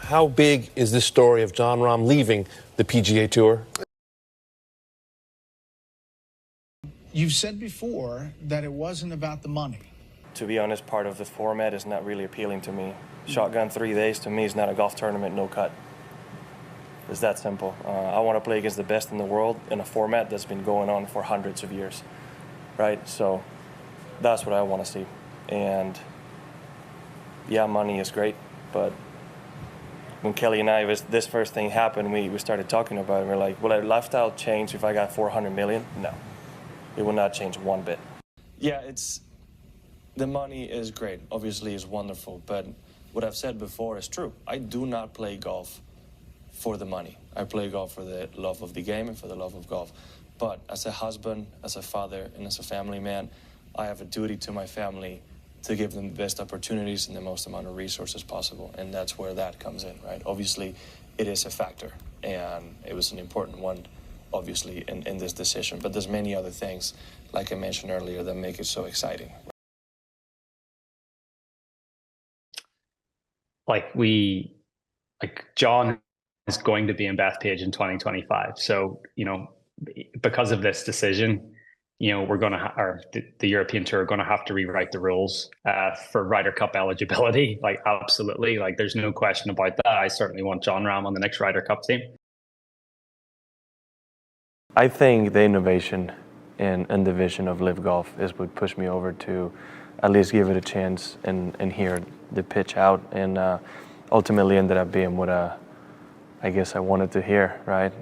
how big is this story of Jon Rahm leaving the PGA Tour? You've said before that it wasn't about the money. To be honest, part of the format is not really appealing to me. Shotgun 3 days to me is not a golf tournament, no cut. It's that simple. I want to play against the best in the world in a format that's been going on for hundreds of years, right? So that's what I want to see. And yeah, money is great, but when Kelly and I, this first thing happened, we started talking about it. We're like, will our lifestyle change if I got 400 million? No, it will not change one bit. Yeah, the money is great, obviously is wonderful, but what I've said before is true. I do not play golf for the money. I play golf for the love of the game and for the love of golf. But as a husband, as a father, and as a family man, I have a duty to my family to give them the best opportunities and the most amount of resources possible, and that's where that comes in, right? Obviously, it is a factor, and it was an important one, obviously, in this decision. But there's many other things, like I mentioned earlier, that make it so exciting. Jon is going to be in Bethpage in 2025. So, because of this decision, we're going to, the European Tour are going to have to rewrite the rules for Ryder Cup eligibility. Absolutely. There's no question about that. I certainly want Jon Rahm on the next Ryder Cup team. I think the innovation and the vision of LIV Golf is what pushed me over to at least give it a chance and hear the pitch out, and ultimately ended up being what I guess I wanted to hear, right?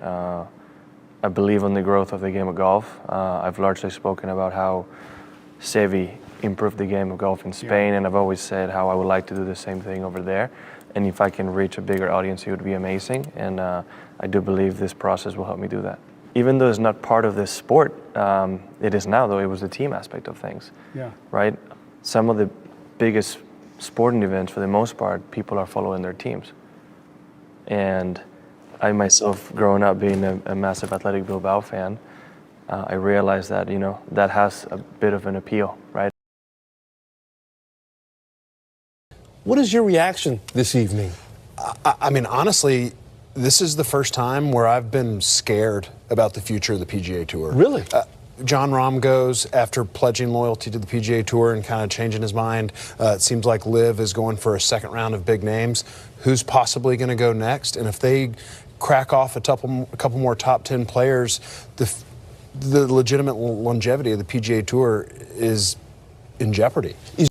I believe in the growth of the game of golf. I've largely spoken about how Seve improved the game of golf in Spain, and I've always said how I would like to do the same thing over there. And if I can reach a bigger audience, it would be amazing. And I do believe this process will help me do that. Even though it's not part of this sport, it is now, though. It was the team aspect of things, right? Some of the biggest sporting events, for the most part, people are following their teams. And I myself, growing up being a massive Athletic Bilbao fan, I realized that, that has a bit of an appeal, right? What is your reaction this evening? I mean, honestly, this is the first time where I've been scared about the future of the PGA Tour. Really? Jon Rahm goes after pledging loyalty to the PGA Tour and kind of changing his mind. It seems like LIV is going for a second round of big names. Who's possibly going to go next? And if they crack off a couple more top 10 players, the legitimate longevity of the PGA Tour is in jeopardy.